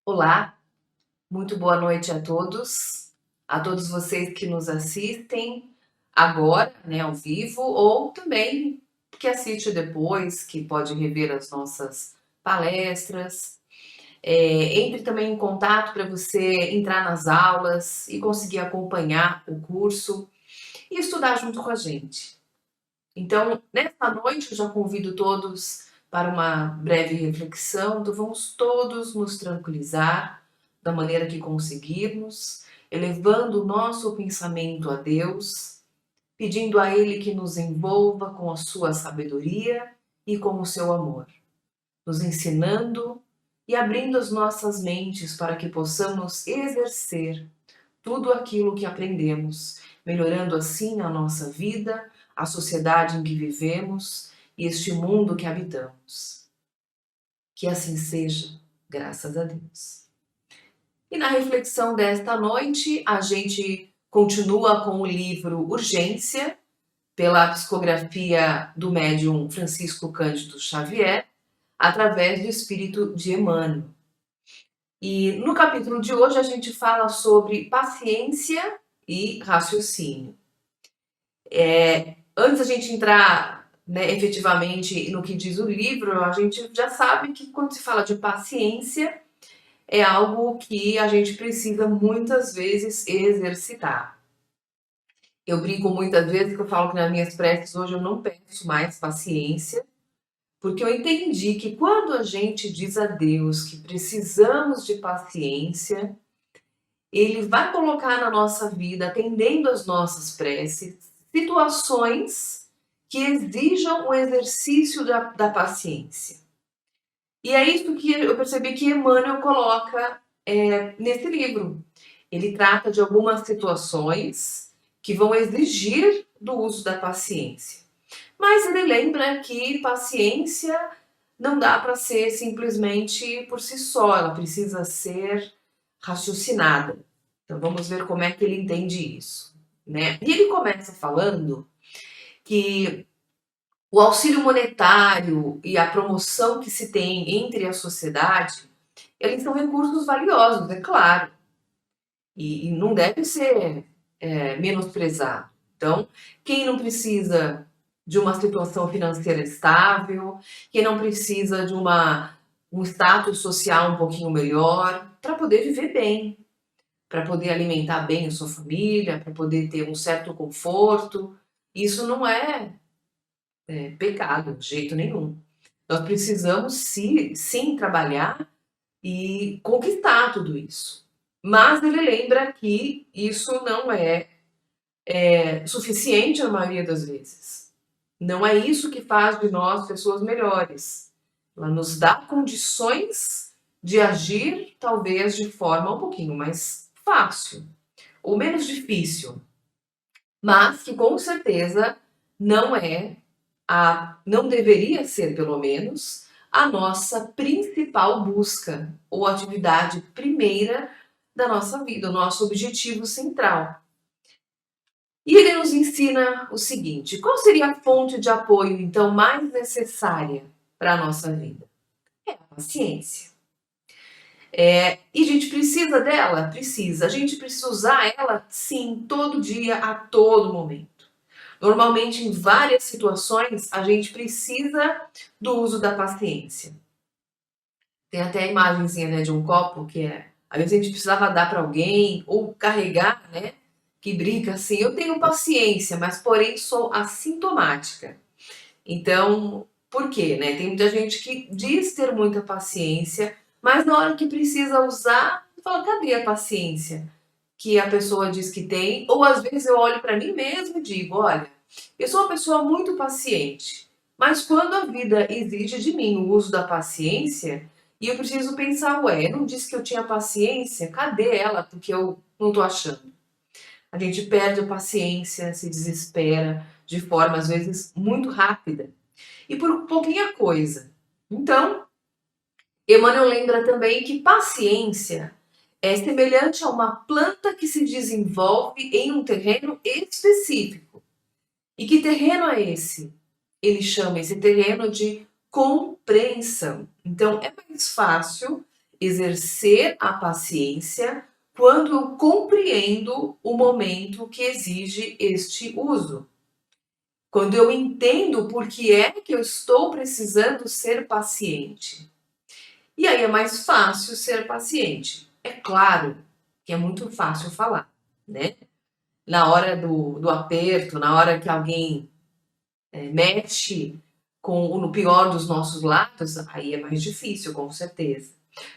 Olá, muito boa noite a todos vocês que nos assistem agora, né, ao vivo, ou também que assiste depois, que pode rever as nossas palestras. Entre também em contato para você entrar nas aulas e conseguir acompanhar o curso e estudar junto com a gente. Então, nesta noite, eu já convido todos para uma breve reflexão. Então, vamos todos nos tranquilizar da maneira que conseguirmos, elevando o nosso pensamento a Deus, pedindo a Ele que nos envolva com a sua sabedoria e com o seu amor, nos ensinando e abrindo as nossas mentes para que possamos exercer tudo aquilo que aprendemos, melhorando assim a nossa vida, a sociedade em que vivemos e este mundo que habitamos. Que assim seja, graças a Deus. E na reflexão desta noite, a gente continua com o livro Urgência, pela psicografia do médium Francisco Cândido Xavier, através do espírito de Emmanuel. E no capítulo de hoje a gente fala sobre paciência e raciocínio. Antes da gente entrar, né, efetivamente no que diz o livro, a gente já sabe que quando se fala de paciência é algo que a gente precisa muitas vezes exercitar. Eu brinco muitas vezes que eu falo que nas minhas preces hoje eu não peço mais paciência, porque eu entendi que quando a gente diz a Deus que precisamos de paciência, Ele vai colocar na nossa vida, atendendo às nossas preces, situações que exijam o exercício da paciência. E é isso que eu percebi que Emmanuel coloca nesse livro. Ele trata de algumas situações que vão exigir do uso da paciência. Mas ele lembra que paciência não dá para ser simplesmente por si só, ela precisa ser raciocinada. Então vamos ver como é que ele entende isso, né? E ele começa falando que o auxílio monetário e a promoção que se tem entre a sociedade, eles são recursos valiosos, é claro, e não deve ser menosprezado. Então, quem não precisa de uma situação financeira estável, quem não precisa de um status social um pouquinho melhor, para poder viver bem, para poder alimentar bem a sua família, para poder ter um certo conforto. Isso não é, pecado de jeito nenhum. Nós precisamos sim trabalhar e conquistar tudo isso. Mas ele lembra que isso não é suficiente na maioria das vezes. Não é isso que faz de nós pessoas melhores. Ela nos dá condições de agir, talvez de forma um pouquinho mais fácil ou menos difícil, mas que com certeza não deveria ser, pelo menos, a nossa principal busca ou atividade primeira da nossa vida, o nosso objetivo central. E ele nos ensina o seguinte: qual seria a fonte de apoio, então, mais necessária para a nossa vida? É a paciência. E a gente precisa dela? Precisa. A gente precisa usar ela, sim, todo dia, a todo momento. Normalmente, em várias situações, a gente precisa do uso da paciência. Tem até a imagenzinha, né, de um copo que às vezes a gente precisava dar para alguém ou carregar, né, que brinca assim: "Eu tenho paciência, mas porém sou assintomática". Então, por quê, né? Tem muita gente que diz ter muita paciência, mas na hora que precisa usar, fala: "Cadê a paciência que a pessoa diz que tem?". Ou às vezes eu olho para mim mesmo e digo: "Olha, eu sou uma pessoa muito paciente, mas quando a vida exige de mim o uso da paciência, e eu preciso pensar: ué, eu não disse que eu tinha paciência? Cadê ela? Porque eu não tô achando". A gente perde a paciência, se desespera de forma às vezes muito rápida e por pouquinha coisa. Então, Emmanuel lembra também que paciência é semelhante a uma planta que se desenvolve em um terreno específico. E que terreno é esse? Ele chama esse terreno de compreensão. Então, é mais fácil exercer a paciência quando eu compreendo o momento que exige este uso. Quando eu entendo por que é que eu estou precisando ser paciente. E aí é mais fácil ser paciente. É claro que é muito fácil falar, né? Na hora do aperto, na hora que alguém mexe no pior dos nossos lados, aí é mais difícil, com certeza.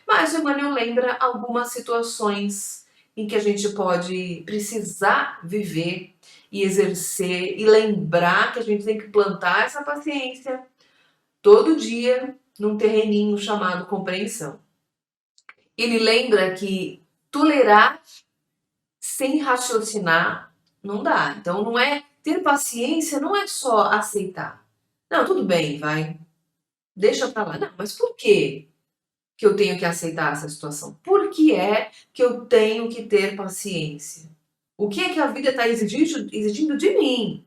Mas o Emmanuel lembra algumas situações em que a gente pode precisar viver e exercer e lembrar que a gente tem que plantar essa paciência todo dia num terreninho chamado compreensão. Ele lembra que tolerar sem raciocinar não dá. Então não é ter paciência, não é só aceitar. Não, tudo bem, vai. Deixa pra lá. Não, mas por quê que eu tenho que aceitar essa situação? Por que é que eu tenho que ter paciência? O que é que a vida está exigindo de mim?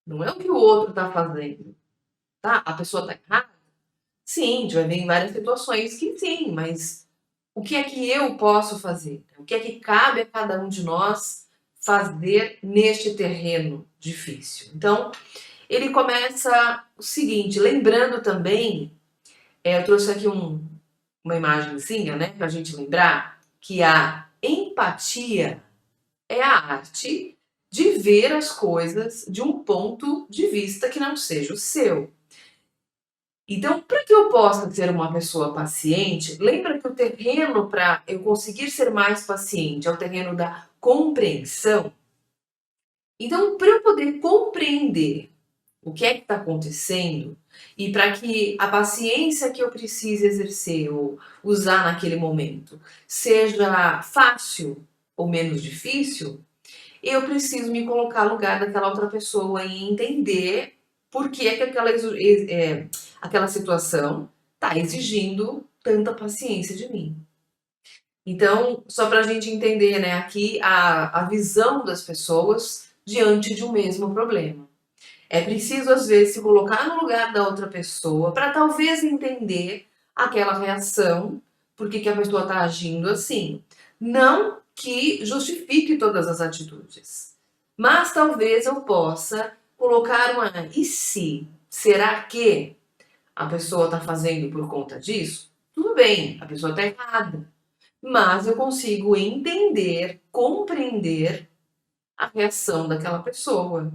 Não é o que o outro está fazendo, tá? A pessoa está errada? Sim, a gente vai ver em várias situações que sim, mas o que é que eu posso fazer? O que é que cabe a cada um de nós fazer neste terreno difícil? Então, ele começa o seguinte, lembrando também, eu trouxe aqui uma imagenzinha, né, para a gente lembrar que a empatia é a arte de ver as coisas de um ponto de vista que não seja o seu. Então, para que eu possa ser uma pessoa paciente, lembra que o terreno para eu conseguir ser mais paciente é o terreno da compreensão? Então, para eu poder compreender o que é que está acontecendo e para que a paciência que eu preciso exercer ou usar naquele momento seja fácil ou menos difícil, eu preciso me colocar no lugar daquela outra pessoa e entender por que é que aquela situação está exigindo tanta paciência de mim. Então, só para a gente entender, né, aqui a visão das pessoas diante de um mesmo problema. É preciso, às vezes, se colocar no lugar da outra pessoa para talvez entender aquela reação, por que a pessoa está agindo assim. Não que justifique todas as atitudes, mas talvez eu possa colocar uma e se? Será que a pessoa está fazendo por conta disso? Tudo bem, a pessoa está errada, mas eu consigo entender, compreender a reação daquela pessoa.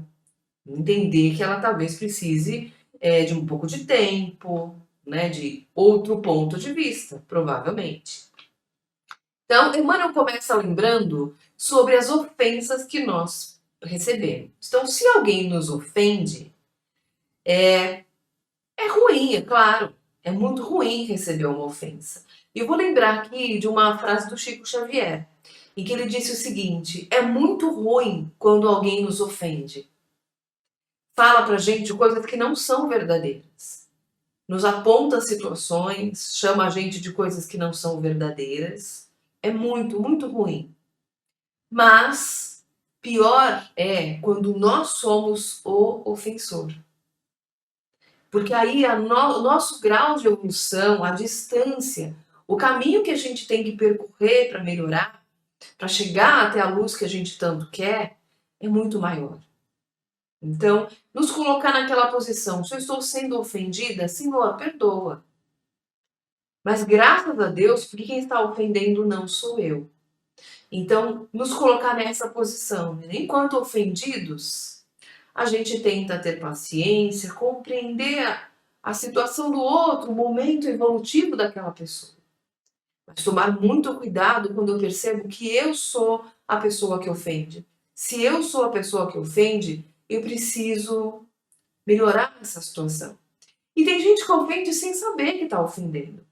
Entender que ela talvez precise de um pouco de tempo, né, de outro ponto de vista, provavelmente. Então, Emmanuel começa lembrando sobre as ofensas que nós recebemos. Então, se alguém nos ofende, é ruim, é claro. É muito ruim receber uma ofensa. E eu vou lembrar aqui de uma frase do Chico Xavier, em que ele disse o seguinte: é muito ruim quando alguém nos ofende. Fala pra gente coisas que não são verdadeiras. Nos aponta situações, chama a gente de coisas que não são verdadeiras. É muito, muito ruim. Mas pior é quando nós somos o ofensor. Porque aí o nosso grau de evolução, a distância, o caminho que a gente tem que percorrer para melhorar, para chegar até a luz que a gente tanto quer, é muito maior. Então, nos colocar naquela posição, se eu estou sendo ofendida, Senhor, perdoa. Mas graças a Deus, porque quem está ofendendo não sou eu. Então, nos colocar nessa posição. Né? Enquanto ofendidos, a gente tenta ter paciência, compreender a situação do outro, o momento evolutivo daquela pessoa. Mas tomar muito cuidado quando eu percebo que eu sou a pessoa que ofende. Se eu sou a pessoa que ofende, eu preciso melhorar essa situação. E tem gente que ofende sem saber que está ofendendo.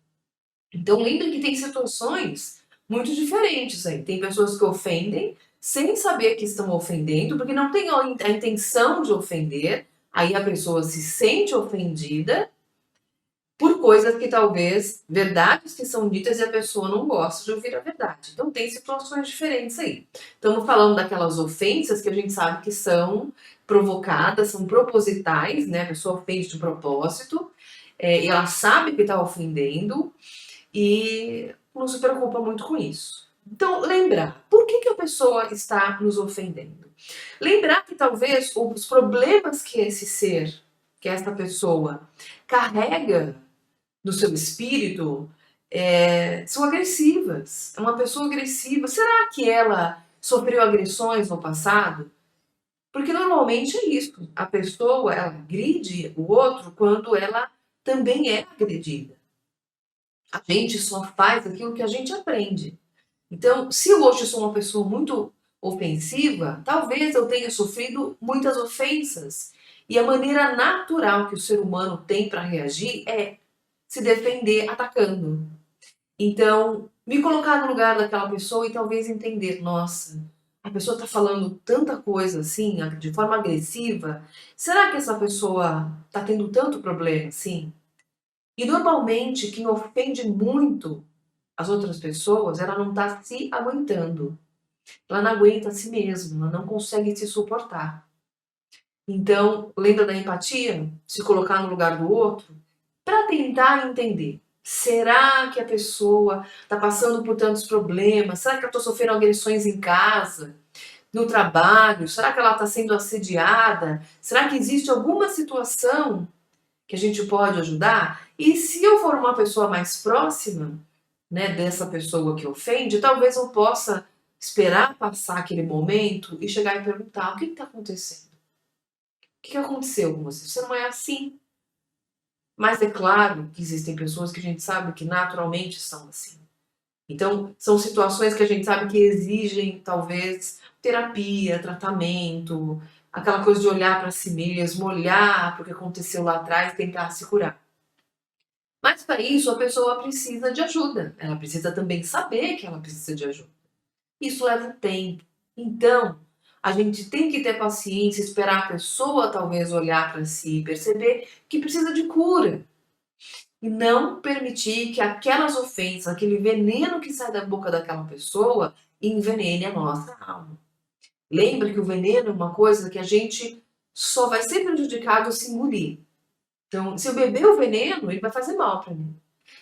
Então, lembre que tem situações muito diferentes aí. Tem pessoas que ofendem sem saber que estão ofendendo, porque não tem a intenção de ofender, aí a pessoa se sente ofendida por coisas que talvez, verdades que são ditas e a pessoa não gosta de ouvir a verdade. Então tem situações diferentes aí. Estamos falando daquelas ofensas que a gente sabe que são provocadas, são propositais, né? A pessoa ofende de propósito, e ela sabe que está ofendendo, e não se preocupa muito com isso. Então, lembrar, por que a pessoa está nos ofendendo? Lembrar que talvez os problemas que esse ser, que essa pessoa carrega no seu espírito, são agressivas. É uma pessoa agressiva. Será que ela sofreu agressões no passado? Porque normalmente é isso. A pessoa, ela agride o outro quando ela também é agredida. A gente só faz aquilo que a gente aprende. Então, se eu hoje sou uma pessoa muito ofensiva, talvez eu tenha sofrido muitas ofensas. E a maneira natural que o ser humano tem para reagir é se defender atacando. Então, me colocar no lugar daquela pessoa e talvez entender, nossa, a pessoa está falando tanta coisa assim, de forma agressiva, será que essa pessoa está tendo tanto problema assim? E normalmente quem ofende muito as outras pessoas, ela não está se aguentando. Ela não aguenta a si mesma, ela não consegue se suportar. Então, lembra da empatia? Se colocar no lugar do outro? Para tentar entender. Será que a pessoa está passando por tantos problemas? Será que eu estou sofrendo agressões em casa, no trabalho? Será que ela está sendo assediada? Será que existe alguma situação que a gente pode ajudar? E se eu for uma pessoa mais próxima, né, dessa pessoa que ofende, talvez eu possa esperar passar aquele momento e chegar e perguntar: o que está acontecendo? O que aconteceu com você? Você não é assim. Mas é claro que existem pessoas que a gente sabe que naturalmente são assim. Então, são situações que a gente sabe que exigem, talvez, terapia, tratamento, aquela coisa de olhar para si mesmo, olhar para o que aconteceu lá atrás e tentar se curar. Mas para isso a pessoa precisa de ajuda. Ela precisa também saber que ela precisa de ajuda. Isso leva tempo. Então, a gente tem que ter paciência, esperar a pessoa talvez olhar para si e perceber que precisa de cura. E não permitir que aquelas ofensas, aquele veneno que sai da boca daquela pessoa, envenene a nossa alma. Lembra que o veneno é uma coisa que a gente só vai ser prejudicado se engolir. Então, se eu beber o veneno, ele vai fazer mal para mim.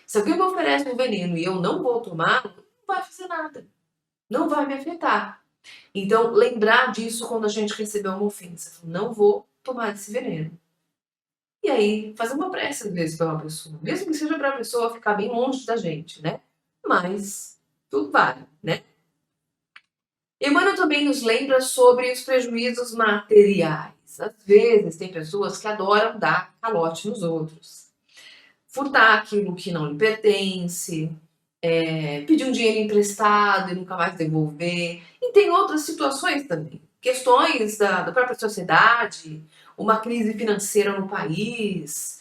Se alguém me oferece um veneno e eu não vou tomar, não vai fazer nada. Não vai me afetar. Então, lembrar disso quando a gente receber uma ofensa. Não vou tomar esse veneno. E aí, fazer uma prece às vezes pela pessoa, mesmo que seja para a pessoa ficar bem longe da gente, né? Mas tudo vale, né? Emmanuel também nos lembra sobre os prejuízos materiais. Às vezes, tem pessoas que adoram dar calote nos outros, furtar aquilo que não lhe pertence, pedir um dinheiro emprestado e nunca mais devolver. E tem outras situações também. Questões da própria sociedade, uma crise financeira no país,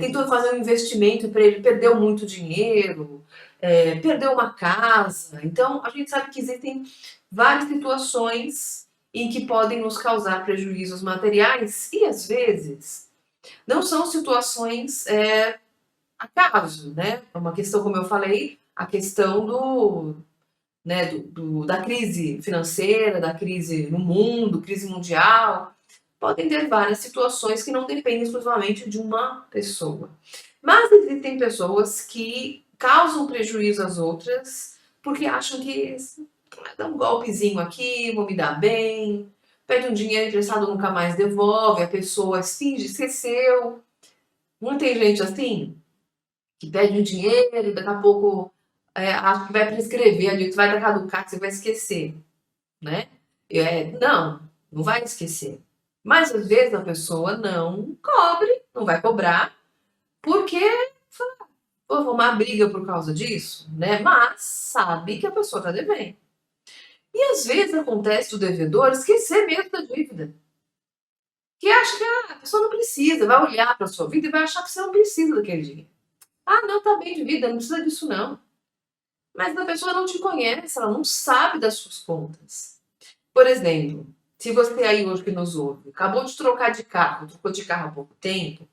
tentou fazer um investimento para ele, perdeu muito dinheiro, perdeu uma casa. Então, a gente sabe que existem várias situações em que podem nos causar prejuízos materiais e, às vezes, não são situações acaso, né? É uma questão, como eu falei, a questão né, da crise financeira, da crise no mundo, crise mundial. Podem ter várias situações que não dependem exclusivamente de uma pessoa. Mas existem pessoas que causam prejuízo às outras porque acham que dá um golpezinho aqui, vou me dar bem, pede um dinheiro emprestado, nunca mais devolve, a pessoa finge, esqueceu. Não tem gente assim? Que pede um dinheiro, daqui a pouco acha que vai prescrever ali, que vai caducar, que você vai esquecer, né? Não, não vai esquecer. Mas às vezes a pessoa não cobre, não vai cobrar, porque vou arrumar briga por causa disso, né? Mas sabe que a pessoa está devendo. E às vezes acontece o devedor esquecer mesmo da dívida. Que acha que a pessoa não precisa, vai olhar para a sua vida e vai achar que você não precisa daquele dinheiro. Ah, não, tá bem de vida, não precisa disso não. Mas a pessoa não te conhece, ela não sabe das suas contas. Por exemplo, se você aí hoje que nos ouve, acabou de trocar de carro, trocou de carro há pouco tempo,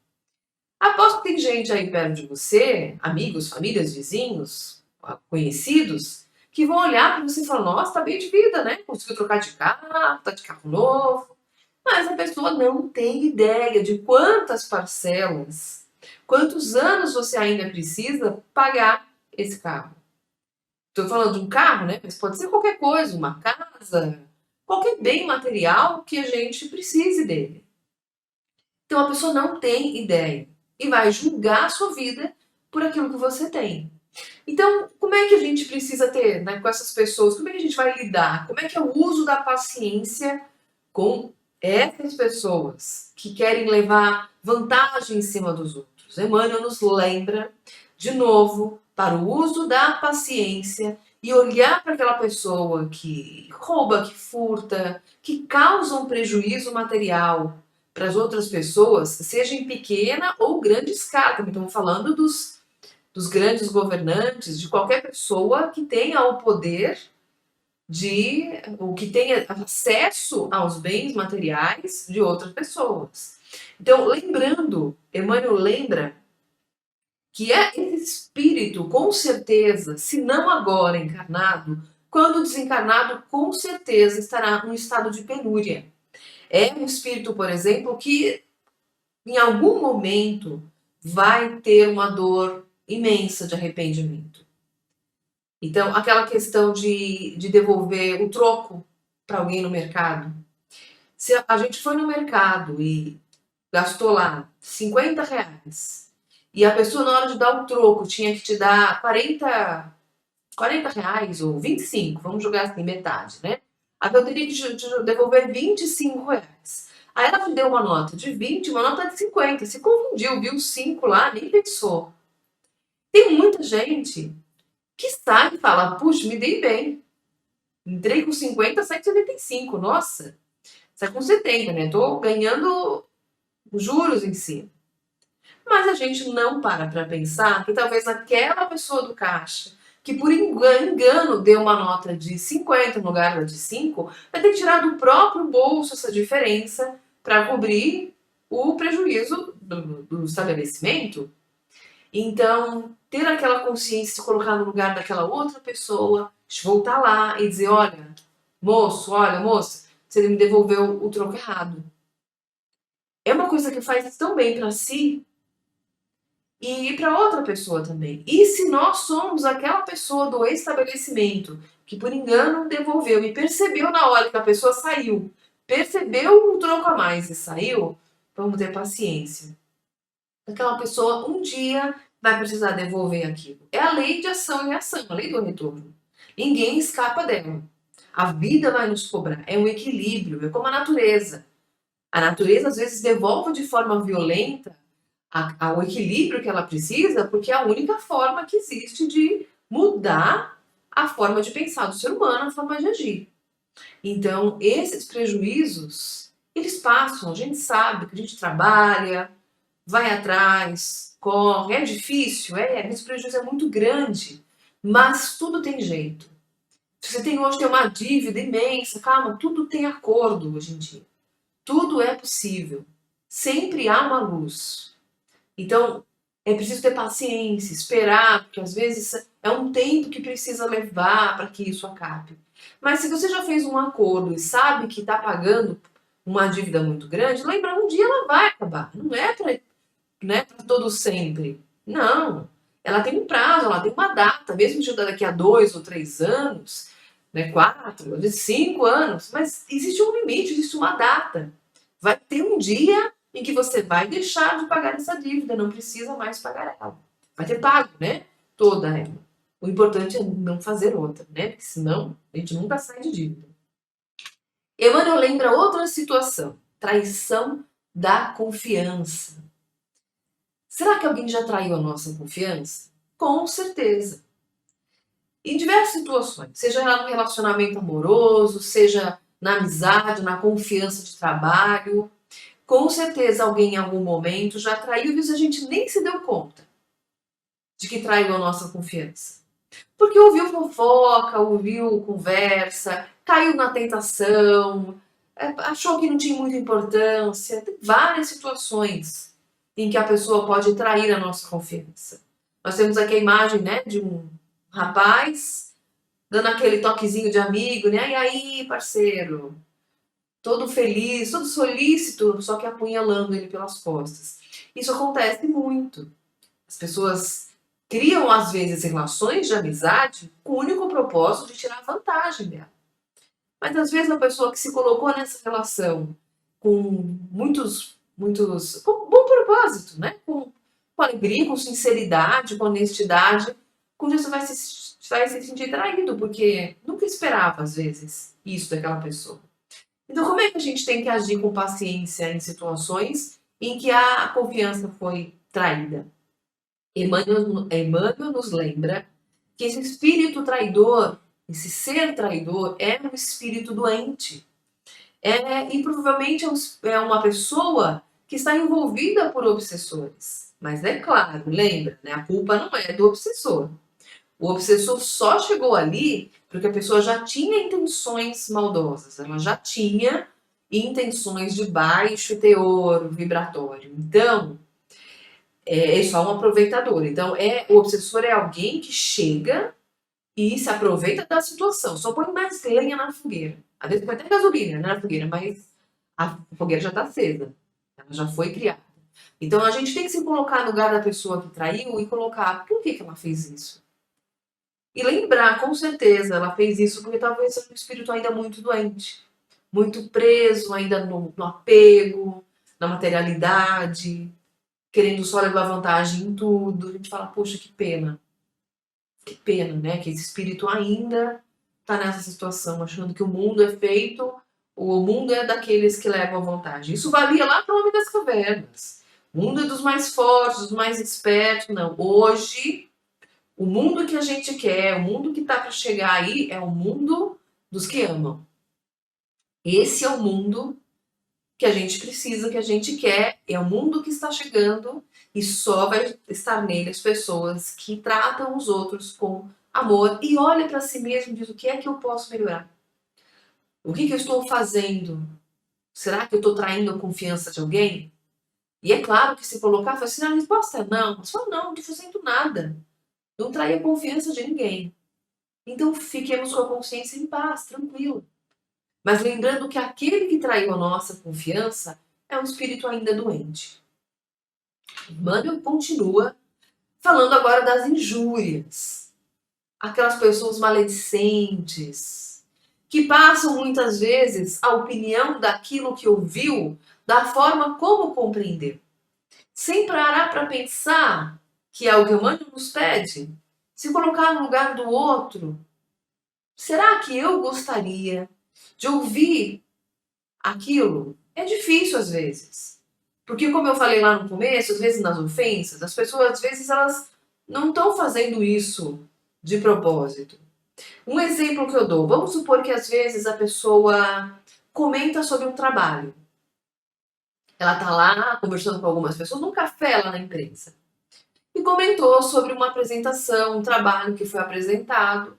aposto que tem gente aí perto de você, amigos, famílias, vizinhos, conhecidos, que vão olhar para você e falar, nossa, tá bem de vida, né? Conseguiu trocar de carro, tá de carro novo. Mas a pessoa não tem ideia de quantas parcelas, quantos anos você ainda precisa pagar esse carro? Estou falando de um carro, né? Mas pode ser qualquer coisa, uma casa, qualquer bem material que a gente precise dele. Então a pessoa não tem ideia e vai julgar a sua vida por aquilo que você tem. Então, como é que a gente precisa ter, né, com essas pessoas? Como é que a gente vai lidar? Como é que é o uso da paciência com essas pessoas que querem levar vantagem em cima dos outros? Emmanuel nos lembra, de novo, para o uso da paciência e olhar para aquela pessoa que rouba, que furta, que causa um prejuízo material para as outras pessoas, seja em pequena ou grande escala. Também estamos falando dos grandes governantes, de qualquer pessoa que tenha o poder de, ou que tenha acesso aos bens materiais de outras pessoas. Então, lembrando, Emmanuel lembra que é esse espírito, com certeza, se não agora encarnado, quando desencarnado, com certeza estará num estado de penúria. É um espírito, por exemplo, que em algum momento vai ter uma dor imensa de arrependimento. Então, aquela questão de devolver o troco para alguém no mercado. Se a gente foi no mercado e gastou lá R$ 50 e a pessoa, na hora de dar o troco, tinha que te dar R$ 40 ou 25, vamos jogar assim, metade, né? Aí eu teria que te devolver R$ 25. Aí ela te deu uma nota de 20, uma nota de 50. Se confundiu, viu 5 lá, nem pensou. Tem muita gente que sai e fala, puxa, me dei bem. Entrei com 50, sai com 75. Nossa, sai com 70, né? Tô ganhando juros em cima. Mas a gente não para pensar que talvez aquela pessoa do caixa, que por engano deu uma nota de 50 no lugar da de 5, vai ter que tirar do próprio bolso essa diferença para cobrir o prejuízo do estabelecimento. Então, ter aquela consciência, se colocar no lugar daquela outra pessoa, voltar lá e dizer, olha, moço, olha, moça, você me devolveu o troco errado. É uma coisa que faz tão bem para si e para outra pessoa também. E se nós somos aquela pessoa do estabelecimento que por engano devolveu e percebeu na hora que a pessoa saiu, percebeu o troco a mais e saiu, vamos ter paciência. Aquela pessoa um dia vai precisar devolver aquilo. É a lei de ação e reação, a lei do retorno. Ninguém escapa dela. A vida vai nos cobrar. É um equilíbrio, é como a natureza. A natureza às vezes devolve de forma violenta ao equilíbrio que ela precisa, porque é a única forma que existe de mudar a forma de pensar do ser humano, a forma de agir. Então, esses prejuízos, eles passam, a gente sabe que a gente trabalha, vai atrás, corre, é difícil, esse prejuízo é muito grande, mas tudo tem jeito. Se você tem hoje tem uma dívida imensa, calma, tudo tem acordo hoje em dia. Tudo é possível. Sempre há uma luz. Então, é preciso ter paciência, esperar, porque às vezes é um tempo que precisa levar para que isso acabe. Mas se você já fez um acordo e sabe que está pagando uma dívida muito grande, lembra, um dia ela vai acabar. Não é para, né, para todo sempre. Não. Ela tem um prazo, ela tem uma data, mesmo que daqui a 2 ou 3 anos, né, 4, às vezes 5 anos, mas existe um limite, existe uma data. Vai ter um dia em que você vai deixar de pagar essa dívida, não precisa mais pagar ela. Vai ter pago, né? Toda ela. O importante é não fazer outra, né? Porque senão a gente nunca sai de dívida. Emmanuel lembra outra situação: traição da confiança. Será que alguém já traiu a nossa confiança? Com certeza. Em diversas situações, seja no relacionamento amoroso, seja na amizade, na confiança de trabalho. Com certeza alguém em algum momento já traiu e a gente nem se deu conta de que traiu a nossa confiança. Porque ouviu fofoca, ouviu conversa, caiu na tentação, achou que não tinha muita importância. Tem várias situações em que a pessoa pode trair a nossa confiança. Nós temos aqui a imagem, né, de um rapaz dando aquele toquezinho de amigo, né? E aí, parceiro? Todo feliz, todo solícito, só que apunhalando ele pelas costas. Isso acontece muito. As pessoas criam às vezes relações de amizade com o único propósito de tirar vantagem dela. Mas às vezes a pessoa que se colocou nessa relação com com bom propósito, né? Com alegria, com sinceridade, com honestidade, com isso vai se sentir traído, porque nunca esperava, às vezes, isso daquela pessoa. Então, como é que a gente tem que agir com paciência em situações em que a confiança foi traída? Emmanuel nos lembra que esse espírito traidor, esse ser traidor, é um espírito doente. E provavelmente é uma pessoa que está envolvida por obsessores. Mas é claro, lembra, né? A culpa não é do obsessor. O obsessor só chegou ali porque a pessoa já tinha intenções maldosas, ela já tinha intenções de baixo teor vibratório. Então, é só um aproveitador. Então, o obsessor é alguém que chega e se aproveita da situação, só põe mais lenha na fogueira. Às vezes põe até gasolina na fogueira, mas a fogueira já está acesa, ela já foi criada. Então, a gente tem que se colocar no lugar da pessoa que traiu e colocar por que ela fez isso. E lembrar, com certeza, ela fez isso porque talvez seja um espírito ainda muito doente, muito preso ainda no apego, na materialidade, querendo só levar vantagem em tudo. A gente fala, poxa, que pena, né? Que esse espírito ainda está nessa situação, achando que o mundo é feito, o mundo é daqueles que levam vantagem. Isso valia lá para o Homem das Cavernas. O mundo é dos mais fortes, dos mais espertos. Não, hoje o mundo que a gente quer, o mundo que está para chegar aí, é o mundo dos que amam. Esse é o mundo que a gente precisa, que a gente quer, é o mundo que está chegando e só vai estar nele as pessoas que tratam os outros com amor e olha para si mesmo e diz o que é que eu posso melhorar? O que eu estou fazendo? Será que eu estou traindo a confiança de alguém? E é claro que se colocar, assim, a resposta é não. Só não, não estou fazendo nada. Não trair a confiança de ninguém. Então fiquemos com a consciência em paz, tranquilo. Mas lembrando que aquele que traiu a nossa confiança é um espírito ainda doente. Emmanuel continua falando agora das injúrias. Aquelas pessoas maledicentes, que passam muitas vezes a opinião daquilo que ouviu da forma como compreendeu. Sem parar para pensar que é o que Emmanuel nos pede, se colocar no lugar do outro. Será que eu gostaria de ouvir aquilo? É difícil às vezes. Porque como eu falei lá no começo, às vezes nas ofensas, as pessoas às vezes elas não estão fazendo isso de propósito. Um exemplo que eu dou, vamos supor que às vezes a pessoa comenta sobre um trabalho. Ela está lá conversando com algumas pessoas num café lá na empresa. E comentou sobre uma apresentação, um trabalho que foi apresentado.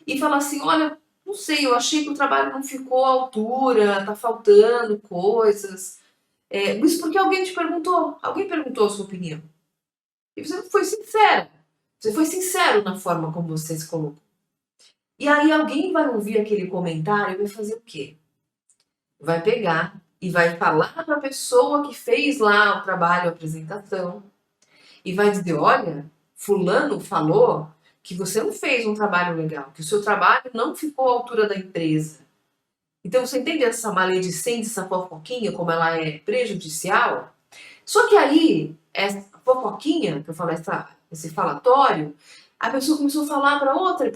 E fala assim, olha, não sei, eu achei que o trabalho não ficou à altura, tá faltando coisas. Isso porque alguém perguntou a sua opinião. E você foi sincera. Você foi sincero na forma como você se colocou. E aí alguém vai ouvir aquele comentário e vai fazer o quê? Vai pegar e vai falar para a pessoa que fez lá o trabalho, a apresentação, e vai dizer, olha, fulano falou que você não fez um trabalho legal, que o seu trabalho não ficou à altura da empresa. Então você entende essa maledicência, essa fofoquinha, como ela é prejudicial? Só que aí, essa fofoquinha, que eu falo, esse falatório, a pessoa começou a falar para outra,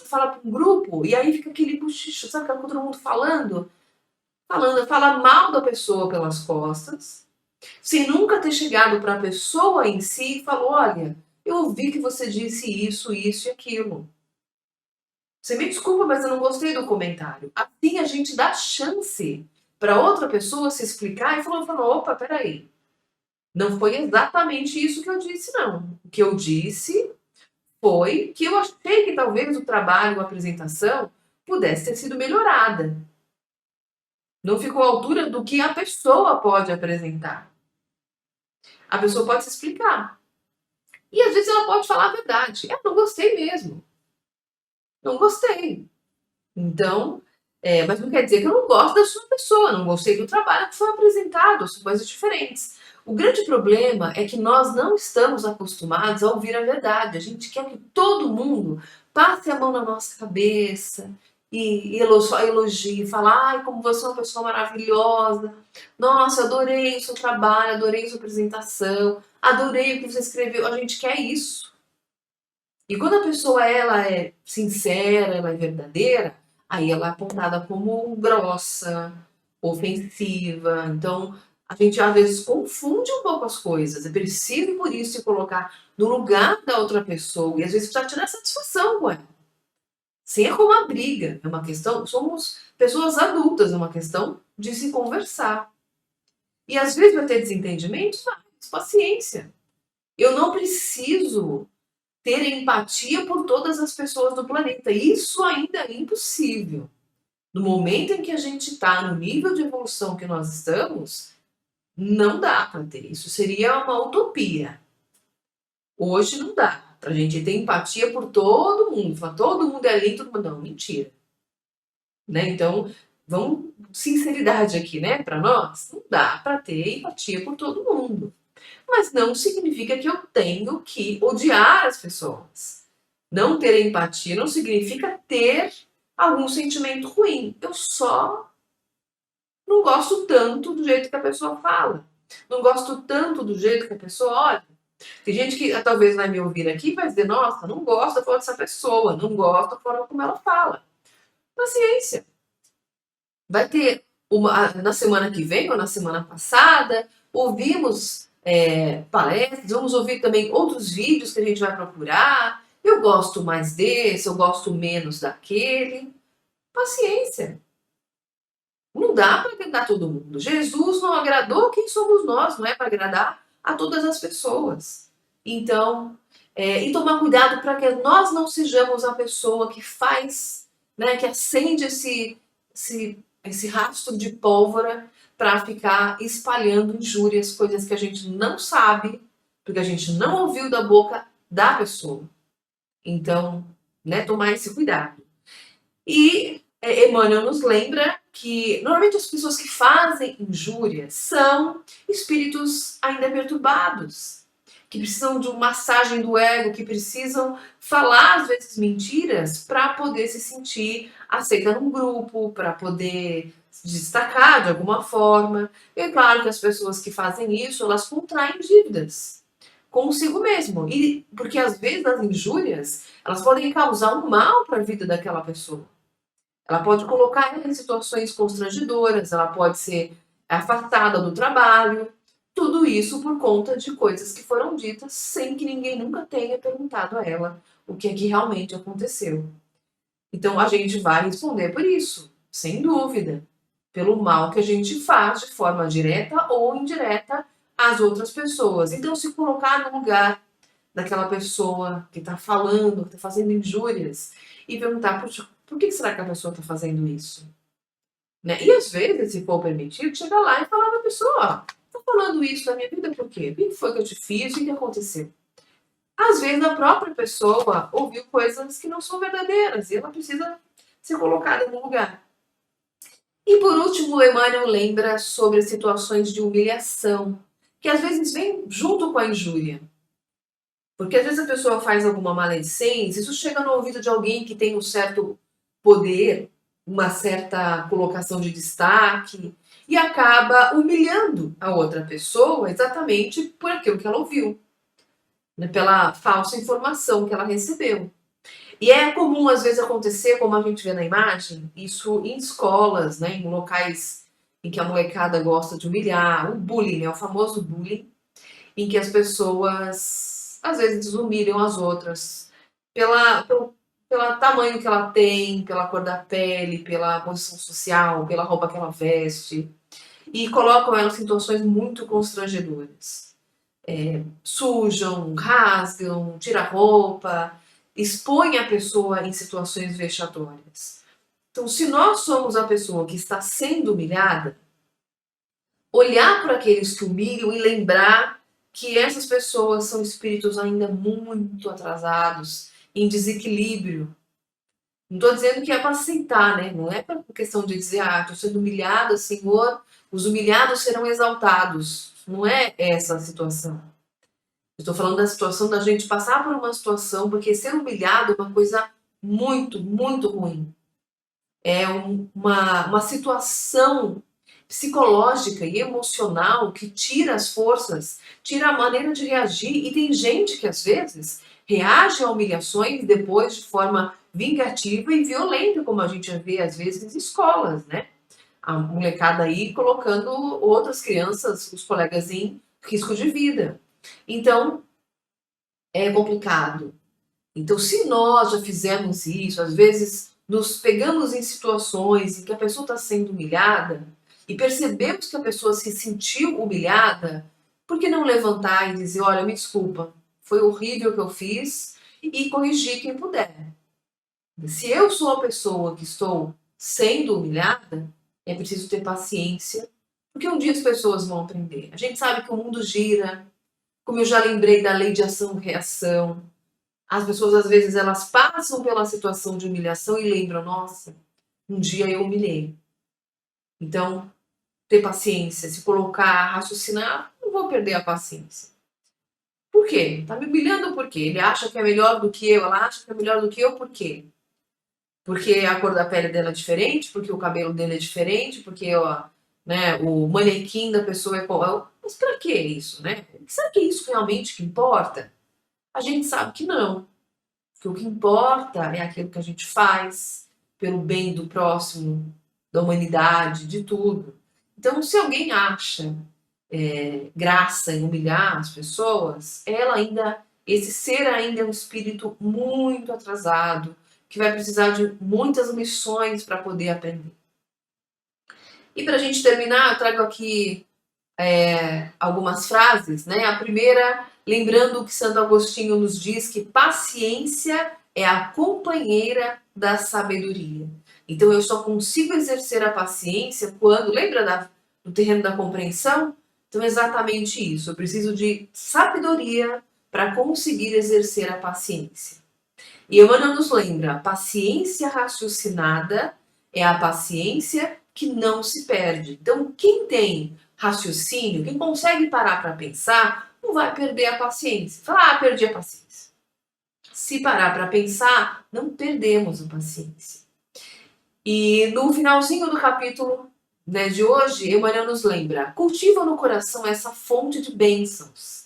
falar para um grupo, e aí fica aquele buchicho, sabe, que todo mundo falando, fala mal da pessoa pelas costas, sem nunca ter chegado para a pessoa em si e falou, olha, eu ouvi que você disse isso, isso e aquilo. Você me desculpa, mas eu não gostei do comentário. Assim a gente dá chance para outra pessoa se explicar e falou, opa, peraí. Não foi exatamente isso que eu disse, não. O que eu disse foi que eu achei que talvez o trabalho, a apresentação, pudesse ter sido melhorada. Não ficou à altura do que a pessoa pode apresentar. A pessoa pode se explicar. E às vezes ela pode falar a verdade. Eu não gostei mesmo. Não gostei. Então, mas não quer dizer que eu não gosto da sua pessoa, não gostei do trabalho que foi apresentado, são coisas diferentes. O grande problema é que nós não estamos acostumados a ouvir a verdade. A gente quer que todo mundo passe a mão na nossa cabeça só elogie, falar, ai, como você é uma pessoa maravilhosa, nossa, adorei o seu trabalho, adorei a sua apresentação, adorei o que você escreveu. A gente quer isso. E quando a pessoa ela é sincera, ela é verdadeira, aí ela é apontada como grossa, ofensiva. Então, a gente às vezes confunde um pouco as coisas. É preciso, por isso, se colocar no lugar da outra pessoa e às vezes precisa tirar satisfação com ela. Sem é como uma briga, é uma questão, somos pessoas adultas, é uma questão de se conversar. E às vezes vai ter desentendimentos, mas paciência. Eu não preciso ter empatia por todas as pessoas do planeta. Isso ainda é impossível. No momento em que a gente está no nível de evolução que nós estamos, não dá para ter. Isso seria uma utopia. Hoje não dá para a gente ter empatia por todo mundo. Falar, todo mundo é lindo, todo mundo... Não, mentira. Né? Então, vamos, sinceridade aqui, né? Para nós, não dá para ter empatia por todo mundo. Mas não significa que eu tenho que odiar as pessoas. Não ter empatia não significa ter algum sentimento ruim. Eu só não gosto tanto do jeito que a pessoa fala. Não gosto tanto do jeito que a pessoa olha. Tem gente que talvez vai me ouvir aqui e vai dizer, nossa, não gosto da forma dessa pessoa, não gosto da forma como ela fala. Paciência. Vai ter na semana que vem ou na semana passada, ouvimos palestras, vamos ouvir também outros vídeos que a gente vai procurar. Eu gosto mais desse, eu gosto menos daquele. Paciência. Não dá para agradar todo mundo. Jesus não agradou quem somos nós, não é para agradar a todas as pessoas. Então, e tomar cuidado para que nós não sejamos a pessoa que faz, né, que acende esse rastro de pólvora para ficar espalhando injúrias, coisas que a gente não sabe, porque a gente não ouviu da boca da pessoa. Então, né, tomar esse cuidado. E Emmanuel nos lembra que normalmente as pessoas que fazem injúria são espíritos ainda perturbados, que precisam de uma massagem do ego, que precisam falar às vezes mentiras para poder se sentir aceita num grupo, para poder se destacar de alguma forma. E é claro que as pessoas que fazem isso, elas contraem dívidas consigo mesmo. E porque às vezes as injúrias, elas podem causar um mal para a vida daquela pessoa. Ela pode colocar ela em situações constrangedoras, ela pode ser afastada do trabalho. Tudo isso por conta de coisas que foram ditas sem que ninguém nunca tenha perguntado a ela o que é que realmente aconteceu. Então a gente vai responder por isso, sem dúvida, pelo mal que a gente faz de forma direta ou indireta às outras pessoas. Então se colocar no lugar daquela pessoa que está falando, que está fazendo injúrias e perguntar, por que será que a pessoa está fazendo isso? Né? E às vezes, se for permitido, chegar lá e falar para a pessoa, ó, está falando isso na minha vida por quê? O que foi que eu te fiz? O que aconteceu? Às vezes a própria pessoa ouviu coisas que não são verdadeiras e ela precisa ser colocada no lugar. E por último, o Emmanuel lembra sobre situações de humilhação, que às vezes vem junto com a injúria. Porque às vezes a pessoa faz alguma maledicência, isso chega no ouvido de alguém que tem um certo poder, uma certa colocação de destaque, e acaba humilhando a outra pessoa exatamente por aquilo que ela ouviu, né, pela falsa informação que ela recebeu. E é comum às vezes acontecer, como a gente vê na imagem, isso em escolas, né, em locais em que a molecada gosta de humilhar, o bullying, é o famoso bullying, em que as pessoas às vezes humilham as outras pelo tamanho que ela tem, pela cor da pele, pela posição social, pela roupa que ela veste, e colocam ela em situações muito constrangedoras. Sujam, rasgam, tiram a roupa, expõem a pessoa em situações vexatórias. Então, se nós somos a pessoa que está sendo humilhada, olhar para aqueles que humilham e lembrar que essas pessoas são espíritos ainda muito atrasados, em desequilíbrio. Não estou dizendo que é para aceitar, né? Não é por questão de dizer, estou sendo humilhada, Senhor, os humilhados serão exaltados. Não é essa a situação. Eu estou falando da situação da gente passar por uma situação, porque ser humilhado é uma coisa muito, muito ruim. É uma situação psicológica e emocional que tira as forças, tira a maneira de reagir. E tem gente que às vezes reage a humilhações depois de forma vingativa e violenta, como a gente vê às vezes em escolas, né? A molecada aí colocando outras crianças, os colegas, em risco de vida. Então, é complicado. Então, se nós já fizemos isso, às vezes nos pegamos em situações em que a pessoa está sendo humilhada e percebemos que a pessoa se sentiu humilhada, por que não levantar e dizer: olha, me desculpa, foi horrível o que eu fiz, e corrigir quem puder? Se eu sou a pessoa que estou sendo humilhada, é preciso ter paciência, porque um dia as pessoas vão aprender. A gente sabe que o mundo gira, como eu já lembrei da lei de ação e reação. As pessoas, às vezes, elas passam pela situação de humilhação e lembram: nossa, um dia eu humilhei. Então, ter paciência, se colocar, raciocinar, não vou perder a paciência. Por quê? Tá me humilhando por quê? Ele acha que é melhor do que eu, ela acha que é melhor do que eu, por quê? Porque a cor da pele dela é diferente, porque o cabelo dele é diferente, porque ó, né, o manequim da pessoa é qual. Mas pra que isso, né? Será que é isso realmente que importa? A gente sabe que não. Que o que importa é aquilo que a gente faz pelo bem do próximo, da humanidade, de tudo. Então, se alguém acha graça em humilhar as pessoas, esse ser ainda é um espírito muito atrasado, que vai precisar de muitas lições para poder aprender. E para a gente terminar, eu trago aqui algumas frases, né? A primeira, lembrando que Santo Agostinho nos diz que paciência é a companheira da sabedoria. Então eu só consigo exercer a paciência quando, lembra do terreno da compreensão? Então é exatamente isso. Eu preciso de sabedoria para conseguir exercer a paciência. E Emmanuel nos lembra, a paciência raciocinada é a paciência que não se perde. Então, quem tem raciocínio, quem consegue parar para pensar, não vai perder a paciência. Fala, perdi a paciência. Se parar para pensar, não perdemos a paciência. E no finalzinho do capítulo, né, de hoje, Emmanuel nos lembra, cultiva no coração essa fonte de bênçãos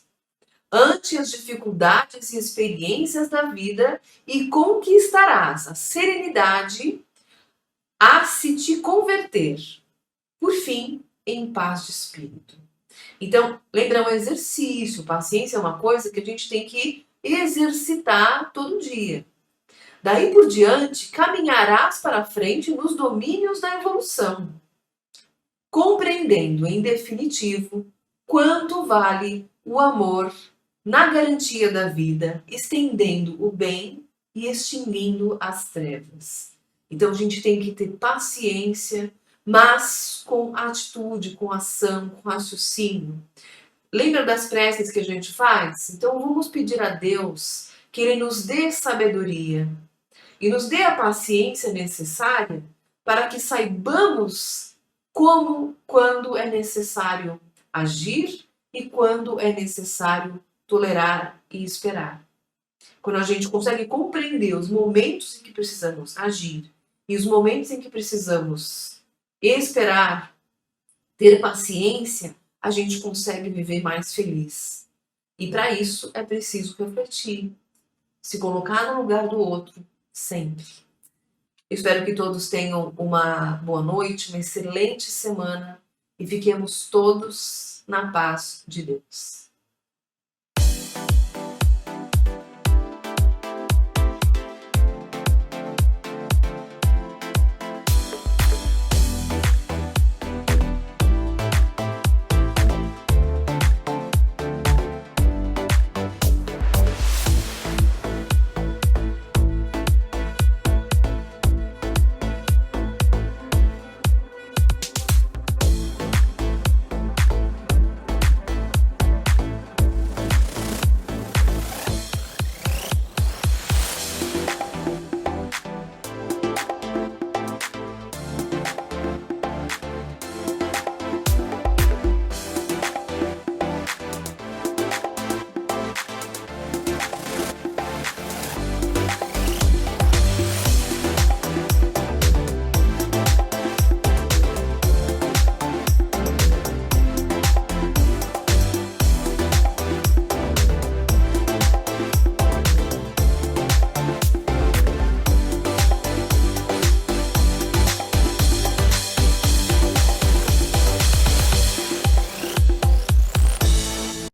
ante as dificuldades e experiências da vida e conquistarás a serenidade a se te converter, por fim, em paz de espírito. Então, lembra, é um exercício, paciência é uma coisa que a gente tem que exercitar todo dia. Daí por diante, caminharás para frente nos domínios da evolução, compreendendo, em definitivo, quanto vale o amor na garantia da vida, estendendo o bem e extinguindo as trevas. Então a gente tem que ter paciência, mas com atitude, com ação, com raciocínio. Lembra das preces que a gente faz? Então vamos pedir a Deus que Ele nos dê sabedoria e nos dê a paciência necessária para que saibamos como, quando é necessário agir e quando é necessário tolerar e esperar. Quando a gente consegue compreender os momentos em que precisamos agir e os momentos em que precisamos esperar, ter paciência, a gente consegue viver mais feliz. E para isso é preciso refletir, se colocar no lugar do outro, sempre. Espero que todos tenham uma boa noite, uma excelente semana e fiquemos todos na paz de Deus.